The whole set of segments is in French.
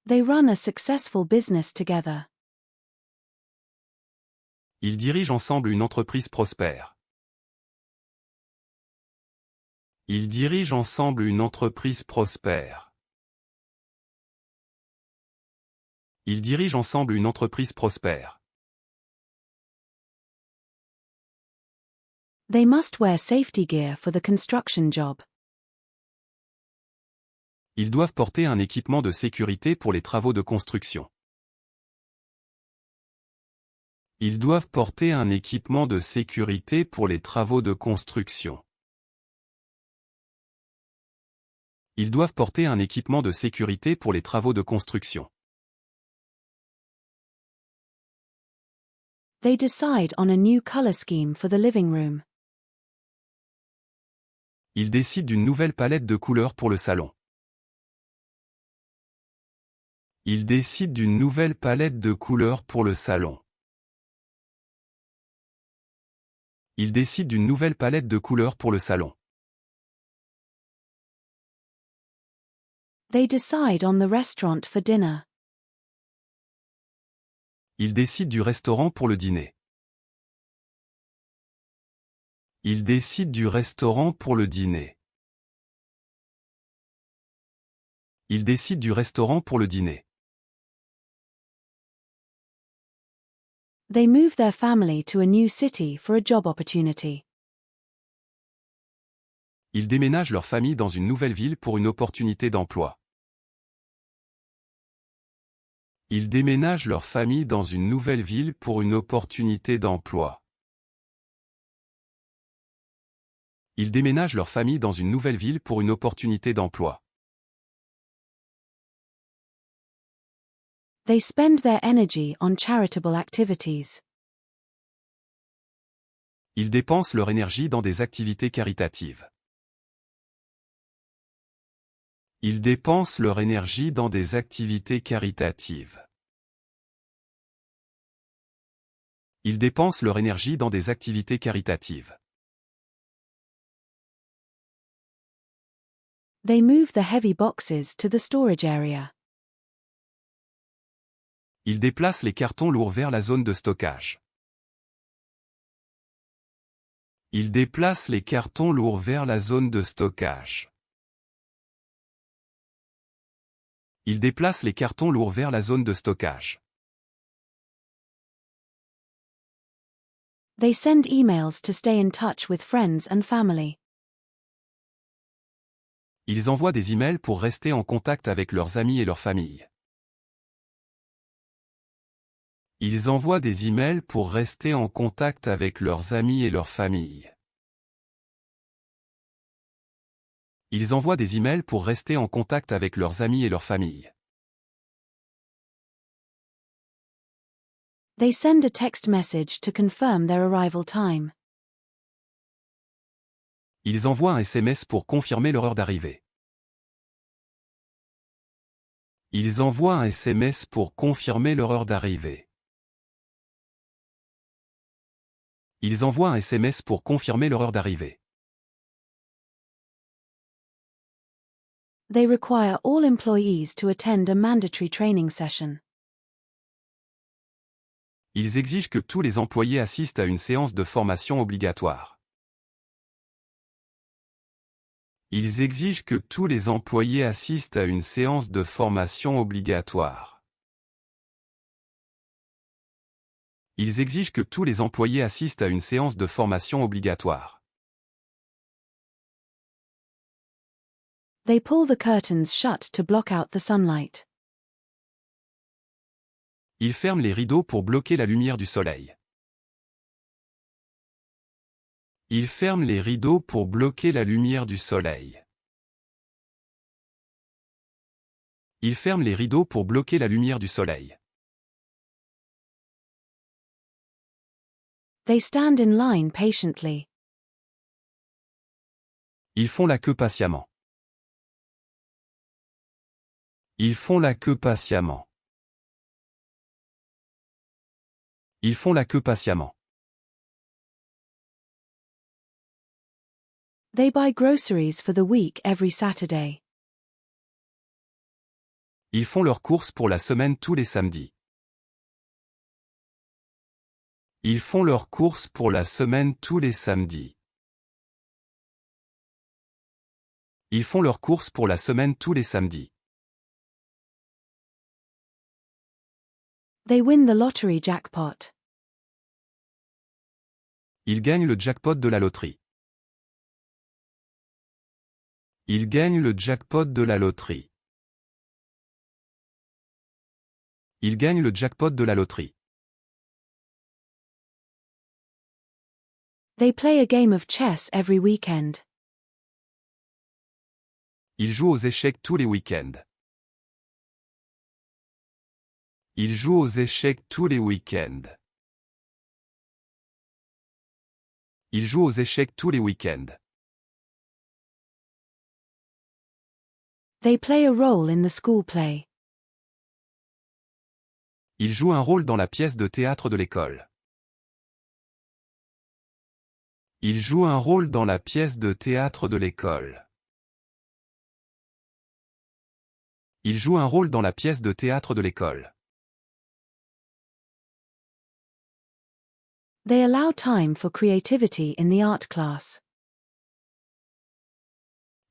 They run a successful business together. Ils dirigent ensemble une entreprise prospère. Ils dirigent ensemble une entreprise prospère. Ils dirigent ensemble une entreprise prospère. They must wear safety gear for the construction job. Ils doivent porter un équipement de sécurité pour les travaux de construction. Ils doivent porter un équipement de sécurité pour les travaux de construction. Ils doivent porter un équipement de sécurité pour les travaux de construction. They decide on a new color scheme for the living room. Ils décident d'une nouvelle palette de couleurs pour le salon. Ils décident d'une nouvelle palette de couleurs pour le salon. Ils décident d'une nouvelle palette de couleurs pour le salon. They decide on the restaurant for dinner. Ils décident du restaurant pour le dîner. Ils décident du restaurant pour le dîner. Ils décident du restaurant pour le dîner. They move their family to a new city for a job opportunity. Ils déménagent leur famille dans une nouvelle ville pour une opportunité d'emploi. Ils déménagent leur famille dans une nouvelle ville pour une opportunité d'emploi. Ils déménagent leur famille dans une nouvelle ville pour une opportunité d'emploi. They spend their energy on charitable activities. Ils dépensent leur énergie dans des activités caritatives. Ils dépensent leur énergie dans des activités caritatives. Ils dépensent leur énergie dans des activités caritatives. They move the heavy boxes to the storage area. Ils déplacent les cartons lourds vers la zone de stockage. Ils déplacent les cartons lourds vers la zone de stockage. Ils déplacent les cartons lourds vers la zone de stockage. They send emails to stay in touch with friends and family. Ils envoient des emails pour rester en contact avec leurs amis et leur famille. Ils envoient des emails pour rester en contact avec leurs amis et leur famille. Ils envoient des emails pour rester en contact avec leurs amis et leur famille. They send a text message to confirm their arrival time. Ils envoient un SMS pour confirmer leur heure d'arrivée. Ils envoient un SMS pour confirmer leur heure d'arrivée. Ils envoient un SMS pour confirmer leur heure d'arrivée. They require all employees to attend a mandatory training session. Ils exigent que tous les employés assistent à une séance de formation obligatoire. Ils exigent que tous les employés assistent à une séance de formation obligatoire. Ils exigent que tous les employés assistent à une séance de formation obligatoire. They pull the curtains shut to block out the sunlight. Ils ferment les rideaux pour bloquer la lumière du soleil. Ils ferment les rideaux pour bloquer la lumière du soleil. Ils ferment les rideaux pour bloquer la lumière du soleil. They stand in line patiently. Ils font la queue patiemment. Ils font la queue patiemment. Ils font la queue patiemment. They buy groceries for the week every Saturday. Ils font leurs courses pour la semaine tous les samedis. Ils font leurs courses pour la semaine tous les samedis. Ils font leurs courses pour la semaine tous les samedis. They win the lottery jackpot. Ils gagnent le jackpot de la loterie. Ils gagnent le jackpot de la loterie. Ils gagnent le jackpot de la loterie. They play a game of chess every weekend. Ils jouent aux échecs tous les week-ends. Ils jouent aux échecs tous les week-ends. Ils jouent aux échecs tous les week-ends. They play a role in the school play. Ils jouent un rôle dans la pièce de théâtre de l'école. Ils jouent un rôle dans la pièce de théâtre de l'école. Ils jouent un rôle dans la pièce de théâtre de l'école. They allow time for creativity in the art class.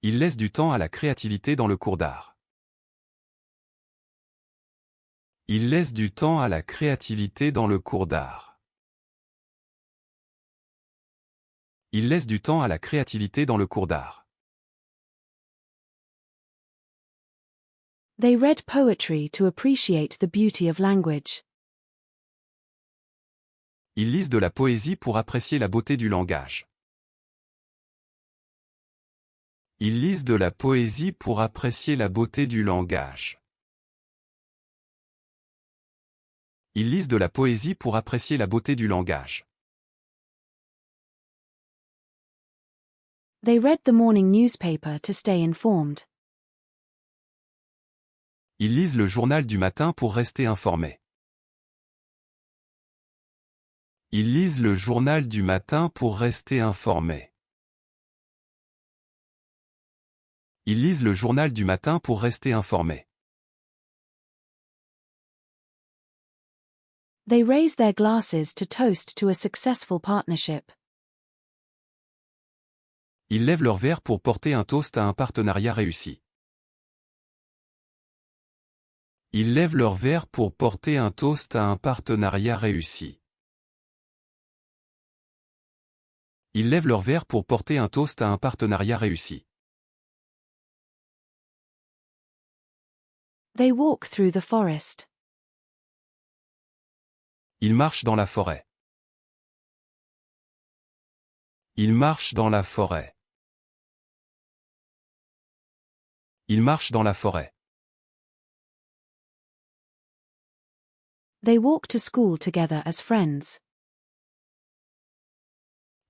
Ils laissent du temps à la créativité dans le cours d'art. Ils laissent du temps à la créativité dans le cours d'art. Ils laissent du temps à la créativité dans le cours d'art. They read poetry to appreciate the beauty of language. Ils lisent de la poésie pour apprécier la beauté du langage. Ils lisent de la poésie pour apprécier la beauté du langage. Ils lisent de la poésie pour apprécier la beauté du langage. They read the morning newspaper to stay informed. Ils lisent le journal du matin pour rester informés. Ils lisent le journal du matin pour rester informés. Ils lisent le journal du matin pour rester informés. They raise their glasses to toast to a successful partnership. Ils lèvent leur verre pour porter un toast à un partenariat réussi. Ils lèvent leur verre pour porter un toast à un partenariat réussi. Ils lèvent leur verre pour porter un toast à un partenariat réussi. They walk through the forest. Ils marchent dans la forêt. Ils marchent dans la forêt. Ils marchent dans la forêt. They walk to school together as friends.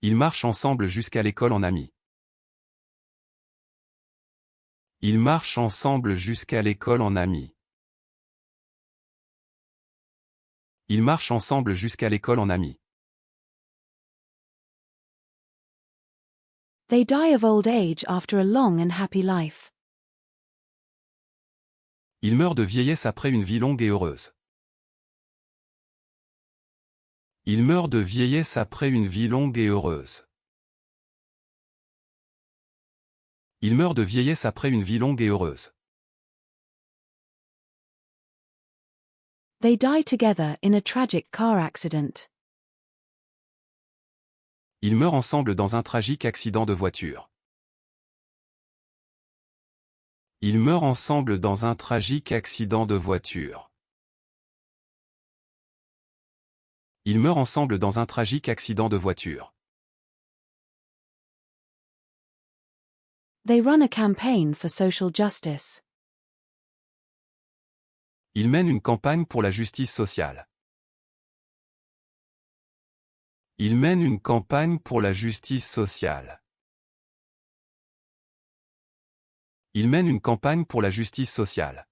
Ils marchent ensemble jusqu'à l'école en amis. Ils marchent ensemble jusqu'à l'école en amis. Ils marchent ensemble jusqu'à l'école en amis. They die of old age after a long and happy life. Ils meurent de vieillesse après une vie longue et heureuse. Ils meurent de vieillesse après une vie longue et heureuse. Ils meurent de vieillesse après une vie longue et heureuse. They die together in a tragic car accident. Ils meurent ensemble dans un tragique accident de voiture. Ils meurent ensemble dans un tragique accident de voiture. Ils meurent ensemble dans un tragique accident de voiture. They run a campaign for social justice. Ils mènent une campagne pour la justice sociale. Ils mènent une campagne pour la justice sociale. Ils mènent une campagne pour la justice sociale.